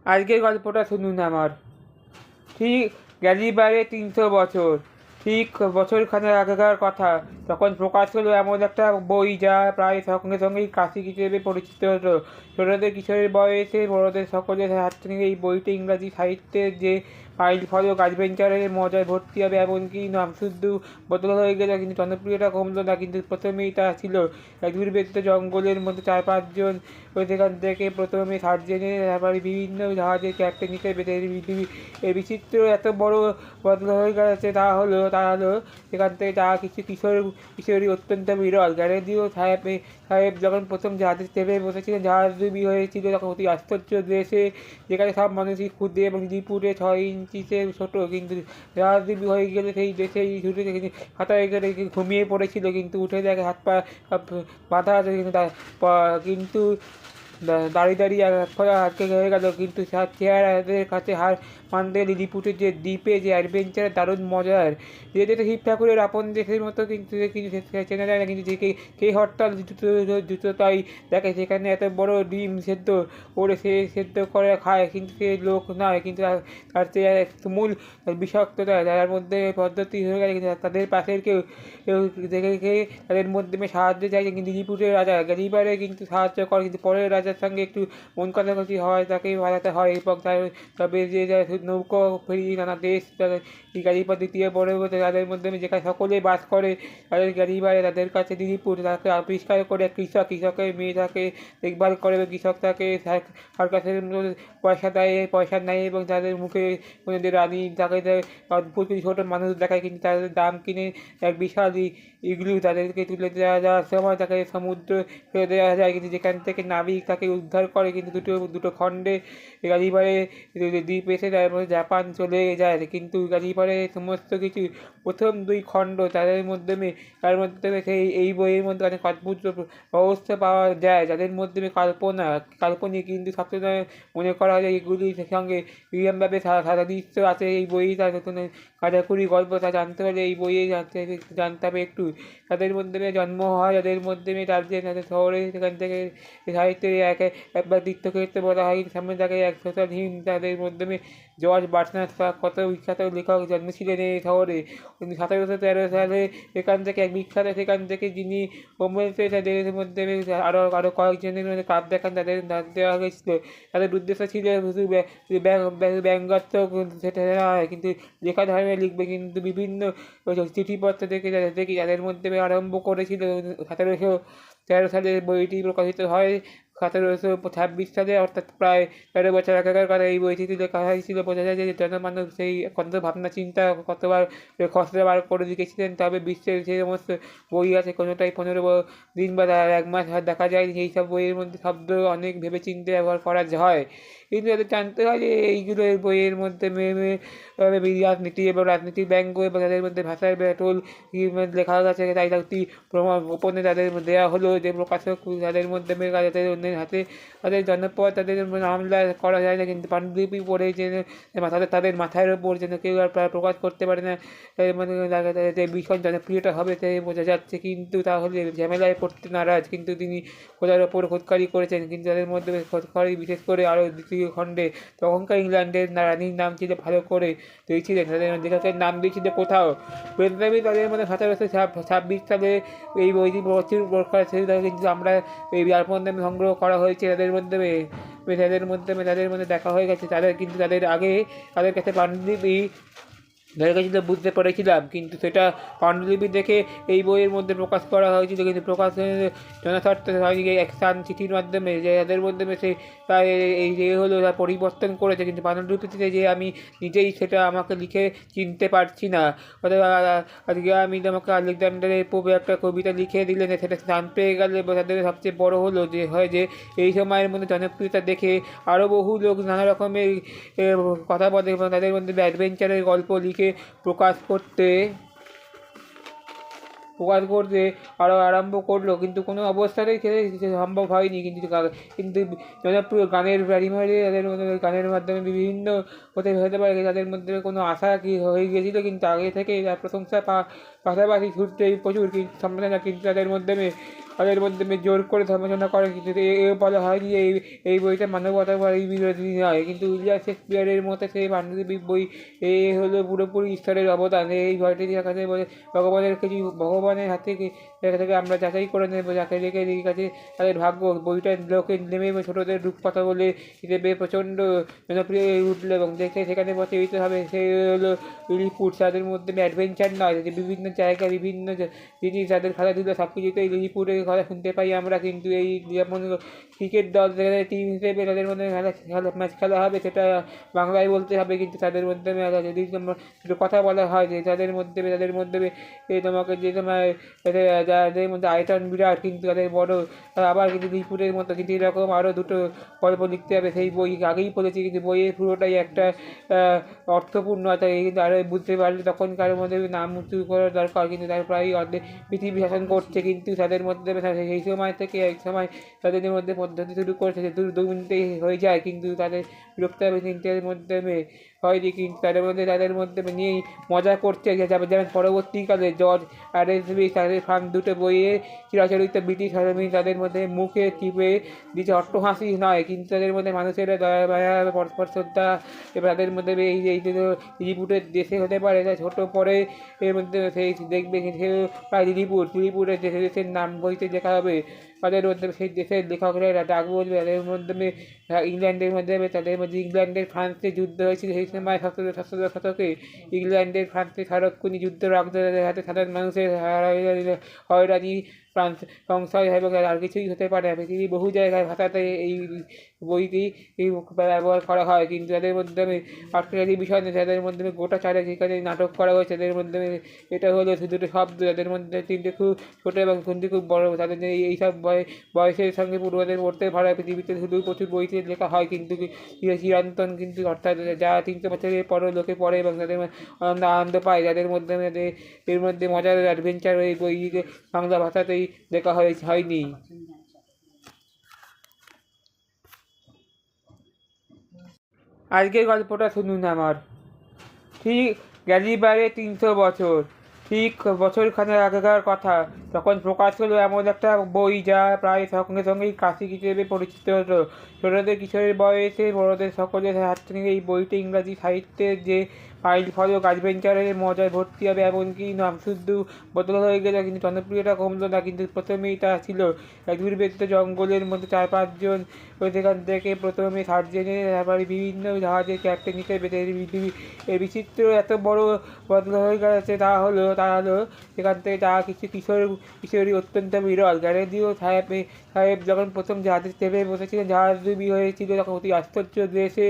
আজকের গল্পটা শুনুন আমার। ঠিক গ্যালিবারে 300 বছর, ঠিক বছরখানেক আগেকার কথা। তখন প্রকাশ হলো এমন একটা বই যা প্রায় সঙ্গে সঙ্গেই ক্লাসিক হিসেবে পরিচিত হতো। ছোটদের কিশোরের বয়সে বড়দের সকলের হাত থেকে এই বইটা ইংরাজি সাহিত্যের যে ফাইল ফলক অ্যাডভেঞ্চারের মজায় ভর্তি হবে, এমনকি নাম শুদ্ধ বদল হয়ে গেল, কিন্তু জনপ্রিয়তা কমলো না। কিন্তু প্রথমেই তা ছিল এক দুর্ভেদ্য জঙ্গলের মধ্যে 4-5 জন সেখান থেকে প্রথমে সার্জেনে, তারপরে বিভিন্ন জাহাজের ক্যাপ্টেন হিসেবে এই বিচিত্র এত বড় বদল হয়ে গেছে। তা হলো সেখান থেকে যা কিছু কিশোরী অত্যন্ত বিরল। গ্যারেদিও সাহেব যখন প্রথম জাহাজে চেপে বসেছিলেন, জাহাজডুবি হয়েছিল তখন অতি আশ্চর্য দেশে, যেখানে সব মানুষই ক্ষুদ্র এবং দ্বিপুরে 6 ইঞ্চিতে ছোট। কিন্তু জাহাজডুবি হয়ে গেলে সেই দেশেই ছুটে খাতায় করে ঘুমিয়ে পড়েছিল, কিন্তু উঠে দেখে হাত পা বাঁধা আছে। কিন্তু দাঁড়িয়ে দাঁড়িয়ে এক ফলা আটকে হয়ে গেল। কিন্তু চেহারাদের কাছে হার মানতে লিলিপুটের যে দ্বীপে যে অ্যাডভেঞ্চার দারুণ মজার। যে যেটা শিব ঠাকুরের আপন দেশের মতো, কিন্তু চেনা যায় না। কিন্তু যে কে হরতাল জুতো তাই দেখে সেখানে এত বড় ডিম সেদ্ধ করে সে সেদ্ধ করে খায়, কিন্তু সে লোক নয়। কিন্তু তার চেয়ে এক তুমুল বিষাক্ততা যার মধ্যে পদ্ধতি হয়ে গেছে। কিন্তু তাদের পাশের কেউ কেউ দেখে তাদের মধ্যে সাহায্য চাইছে, কিন্তু লিলিপুটের রাজা গ্যালিবারে কিন্তু সাহায্য করে। কিন্তু পরের রাজার সঙ্গে একটু মন কষাকষি হয়, তাকেই বাজাতে হয়। এবং তবে যে নৌকো ফেরি নানা দেশ গাড়িপথ দ্বিতীয় বড় তাদের মধ্যে যেখানে সকলেই বাস করে, তাদের গ্যালিবারে তাদের কাছে লিলিপুট তাকে আবিষ্কার করে কৃষকের মেয়ে তাকে দেখভাল করে, এবং কৃষক তাকে সরকারের পয়সা নেয় এবং তাদের মুখে রানী তাকে অদ্ভুত ছোট মানুষ দেখায়। কিন্তু তাদের দাম কিনে এক বিশাল ইগলু তাদেরকে তুলে দেওয়ার সময় তাকে সমুদ্র ফেলে দেওয়া যায়, কিন্তু যেখান থেকে নাবিক তাকে উদ্ধার করে। কিন্তু দুটো খণ্ডে গালিবারে দ্বীপ এসে তারপরে জাপান চলে যায়। কিন্তু গালিবারে সমস্ত কিছু প্রথম 2 খণ্ড তার মাধ্যমে এই বইয়ের মধ্যে অনেক অদ্ভুত অবস্থা পাওয়া যায়, যাদের মাধ্যমে কাল্পনিক, কিন্তু সবসময় মনে করা হয় এগুলির সঙ্গে বিরামভাবে সাদৃশ্য আছে। এই বই তার কাটাকুড়ি গল্প তা জানতে হলে এই বইয়ে জানতে হবে একটু। তাদের মাধ্যমে জন্ম হয়, যাদের মাধ্যমে তাদের শহরে সেখান থেকে সাহিত্যের একবার তীর্থক্ষেত্রে বলা হয়। সামনে থাকে এক শ্মশানহীন, তাদের মাধ্যমে জর্জ বার্টনার্ড কত বিখ্যাত লেখক জন্মেছিলেন এই শহরে 1713 সালে। সেখান থেকে যিনি কমবেশি তাদের মধ্যে আরও কয়েকজনের মধ্যে কাপ দেখান, তাদের নাম দেওয়া হয়েছিল। তাদের উদ্দেশ্য ছিল শুধু ব্যঙ্গাত্মক সেটা নয়, কিন্তু লেখা ধর্মে লিখবে। কিন্তু বিভিন্ন চিঠিপত্র দেখি যাদের মধ্যে আরম্ভ করেছিল 1713 সালে বইটি প্রকাশিত হয়। 1726 সালে, অর্থাৎ প্রায় 13 বছর আগেকার কথা। এই বইটিতে লেখা হয়েছিল, বোঝা যায় যে জনমানব সেই কত ভাবনা চিন্তা কতবার খসড়া বার করে লিখেছিলেন। তবে বিশ্বের যে সমস্ত বই আছে কোনোটাই 15 দিন বা 1 মাস দেখা যায়। সেই সব বইয়ের মধ্যে শব্দ অনেক ভেবেচিন্তে ব্যবহার করা হয়, কিন্তু এদের জানতে হয় যে এইগুলো বইয়ের মধ্যে রাজনীতি এবং রাজনীতির ব্যঙ্গ এবং তাদের মধ্যে ভাষার ব্যাটল লেখা গেছে। তাই একটি গোপনে তাদের দেওয়া হলো যে প্রকাশক তাদের মধ্যে যাদের অন্যের হাতে তাদের জনপদ তাদের মামলা করা যায় না, কিন্তু পাণ্ডুলিপি পড়ে যেন তাদের মাথার ওপর যেন কেউ আর প্রকাশ করতে পারে না। যে ভীষণ জনপ্রিয়তা হবে তাই বোঝা যাচ্ছে, কিন্তু তাহলে ঝামেলায় পড়তে নারাজ। কিন্তু তিনি খোঁজার ওপর খোঁজকারি করেছেন, কিন্তু তাদের মধ্যে খোঁজকারি বিশেষ করে আরও 2য় খণ্ডে তখনকার ইংল্যান্ডের রানীর নাম ছিল ভালো করে দিয়েছিলেন, তাদের লেখকের নাম দিয়েছিল কোথাও বেদনামী। তাদের মধ্যে 1726 সালে এই বইটি প্রচুর প্রকাশ হয়েছিল, কিন্তু আমরা এই মাধ্যমে সংগ্রহ করা হয়েছে। তাদের মধ্যে দেখা হয়ে গেছে কিন্তু তাদের আগে তাদের কাছে পাণ্ডুলিপি ধরে গেছিলো, বুঝতে পেরেছিলাম। কিন্তু সেটা পাণ্ডুলিপি দেখে এই বইয়ের মধ্যে প্রকাশ করা হয়েছিল, কিন্তু প্রকাশ জনস্বার্থে হয়নি। একখান চিঠির মাধ্যমে যে যাদের মাধ্যমে সে তাই এই যে হলো তা পরিবর্তন করেছে, কিন্তু পাণ্ডুলিপিতে যে আমি নিজেই সেটা আমাকে লিখে চিনতে পারছি না। আজকে আমি তোমাকে আলেকজান্ডারের পূর্বে একটা কবিতা লিখে দিলেন, সেটা স্থান পেয়ে গেলে তাদের সবচেয়ে বড় হলো যে এই সময়ের মধ্যে জনপ্রিয়তা দেখে আরও বহু লোক নানা রকমের কথা বলে এবং তাদের মধ্যে অ্যাডভেঞ্চারের গল্প লিখে প্রকাশ করতে আরও আরম্ভ করলো, কিন্তু কোনো অবস্থাতেই সম্ভব হয়নি। কিন্তু জনপ্রিয় গানের প্রাইমারি তাদের মধ্যে গানের মাধ্যমে হতে পারে তাদের মধ্যে কোনো আশা হয়ে গিয়েছিল, কিন্তু আগে থেকে প্রশংসা পাশাপাশি ছুটতে প্রচুর কিন্তু সম্ভাবনা, কিন্তু তাদের মধ্যে জোর করে সমালোচনা করে, কিন্তু এও বলা হয় যে এই বইটা মানবতাবাদী বিরোধী নয়, কিন্তু উইলিয়াম শেক্সপিয়ারের মতে সেই পাণ্ডুলিপি বই হলো পুরোপুরি ঈশ্বরের অবদান। এই বইটি দেখাতে বলে ভগবানের কিছু ভগবানের হাত থেকে আমরা যাচাই করে নেব যাকে রেখে এই কাছে তাদের ভাগ্য। বইটা লোকে নেমে ছোটদের রূপকথা বলে হিসেবে প্রচণ্ড জনপ্রিয় হয়ে উঠলো এবং দেখে সেখানে প্রচলিত হবে। সে হলো লিলিপুট। তাদের মধ্যে অ্যাডভেঞ্চার নয়, যে বিভিন্ন জায়গায় বিভিন্ন জিনিস তাদের খেলাধুলো সব কিছুতেই লিলিপুটের কথা শুনতে পাই আমরা, কিন্তু এই যেমন ক্রিকেট দল টিম হিসেবে তাদের মধ্যে ম্যাচ খেলা হবে, সেটা বাংলায় বলতে হবে, কিন্তু তাদের মধ্যে যদি কথা বলা হয় যে তাদের মধ্যে তোমাকে যে তোমার যাদের মধ্যে আয়তন বিরাট কিন্তু তাদের বড়, আবার কিন্তু লিলিপুটের মতো, কিন্তু এরকম আরও দুটো গল্প লিখতে হবে। সেই বই আগেই পড়েছি, কিন্তু বইয়ের পুরোটাই একটা অর্থপূর্ণ আছে, কিন্তু আরও বুঝতে পারলে তখন কারোর মধ্যে নাম উঁচু করার দরকার, কিন্তু তারা প্রায় অর্ধেক পৃথিবী শাসন করছে, কিন্তু তাদের মধ্যে সেই সময় থেকে এক সময় তাদের মধ্যে পদ্ধতি শুরু করেছে যে 2 মিনিটেই হয়ে যায়, কিন্তু তাদের বিরক্ত হবে তিনটের মধ্যে হয়নি, কিন্তু তাদের মধ্যে নিয়েই মজা করছে। যেমন পরবর্তীকালে জর্জ আর.এস. তাদের ফার্ম দুটো বইয়ে চিরাচরিত ব্রিটিশ আর্মি তাদের মধ্যে মুখে টিপে দিচ্ছে অট্টহাসি নয়, কিন্তু তাদের মধ্যে মানুষের দয়া মায়া পরস্পর শ্রদ্ধা, এবার তাদের মধ্যে এই লিলিপুটের দেশে হতে পারে তাই ছোটো পরে এর মধ্যে সেই দেখবে সে প্রায় লিলিপুরের দেশের নাম বইতে লেখা হবে। তাদের মধ্যে সেই দেশের লেখকরা ডাক বলবে, তাদের মধ্যে ইংল্যান্ডের মধ্যে তাদের মধ্যে ইংল্যান্ডের ফ্রান্সে যুদ্ধ হয়েছিল সেই সময় 17 শতকে। ইংল্যান্ডের ফ্রান্সে সারাক্ষণই যুদ্ধ রাখতে তাদের হাতে সাধারণ মানুষের হয়রানি সংশয় এবং আর কিছুই হতে পারে। পৃথিবীর বহু জায়গায় ভাষাতে এই বইটি ব্যবহার করা হয়, কিন্তু তাদের মাধ্যমে আর্টফেয়ারি বিষয় নেই, তাদের মাধ্যমে গোটা চারে যেখানে নাটক করা হয়েছে তাদের মাধ্যমে এটা হলো দুটো শব্দ, তাদের মধ্যে তিনটে খুব ছোটো এবং তিনটে খুব বড়। তাদের এইসব বয়সের সঙ্গে পূর্বদের পড়তে ভাড়া পৃথিবীতে শুধু প্রচুর বইতে লেখা হয়, কিন্তু চিরন্তন, কিন্তু অর্থাৎ যা 300 বছরের পরও লোকে পড়ে এবং তাদের আনন্দ পায়, যাদের মধ্যে এর মধ্যে মজার অ্যাডভেঞ্চার এই বইকে বাংলা ভাষাতেই লেখা হয়নি। আজকের গল্পটা শুনুন আমার। ঠিক গ্যালিবারে 300 বছর, ঠিক বছরখানেক আগেকার কথা, তখন প্রকাশ হলো এমন একটা বই যা প্রায় সঙ্গে সঙ্গেই ক্লাসিক হিসেবে পরিচিত হতো। ছোটদের কিশোরের বয়সে বড়দের সকলের হাত থেকে এই বইটি ইংরাজি সাহিত্যের যে ফাইল ফলক অ্যাডভেঞ্চারের মজায় ভর্তি হবে, এমনকি নাম শুদ্ধ বদল হয়ে গেল, কিন্তু জনপ্রিয়তা কমলো না। কিন্তু প্রথমেই তা ছিল এক দুর্ভেদ্য জঙ্গলের মধ্যে 4-5 জন সেখান থেকে প্রথমে সার্জেনে, তারপরে বিভিন্ন জাহাজের ক্যাপ্টেন হিসেবে এই বিচিত্র এত বড় বদল হয়ে গেছে। তা হলো সেখান থেকে তা কিছু কিশোরী অত্যন্ত বিরল। গ্যারেদিও সাহেব যখন প্রথম জাহাজে চেপে বসেছিলেন, জাহাজ ডুবি হয়েছিল, তখন অতি আশ্চর্য দেশে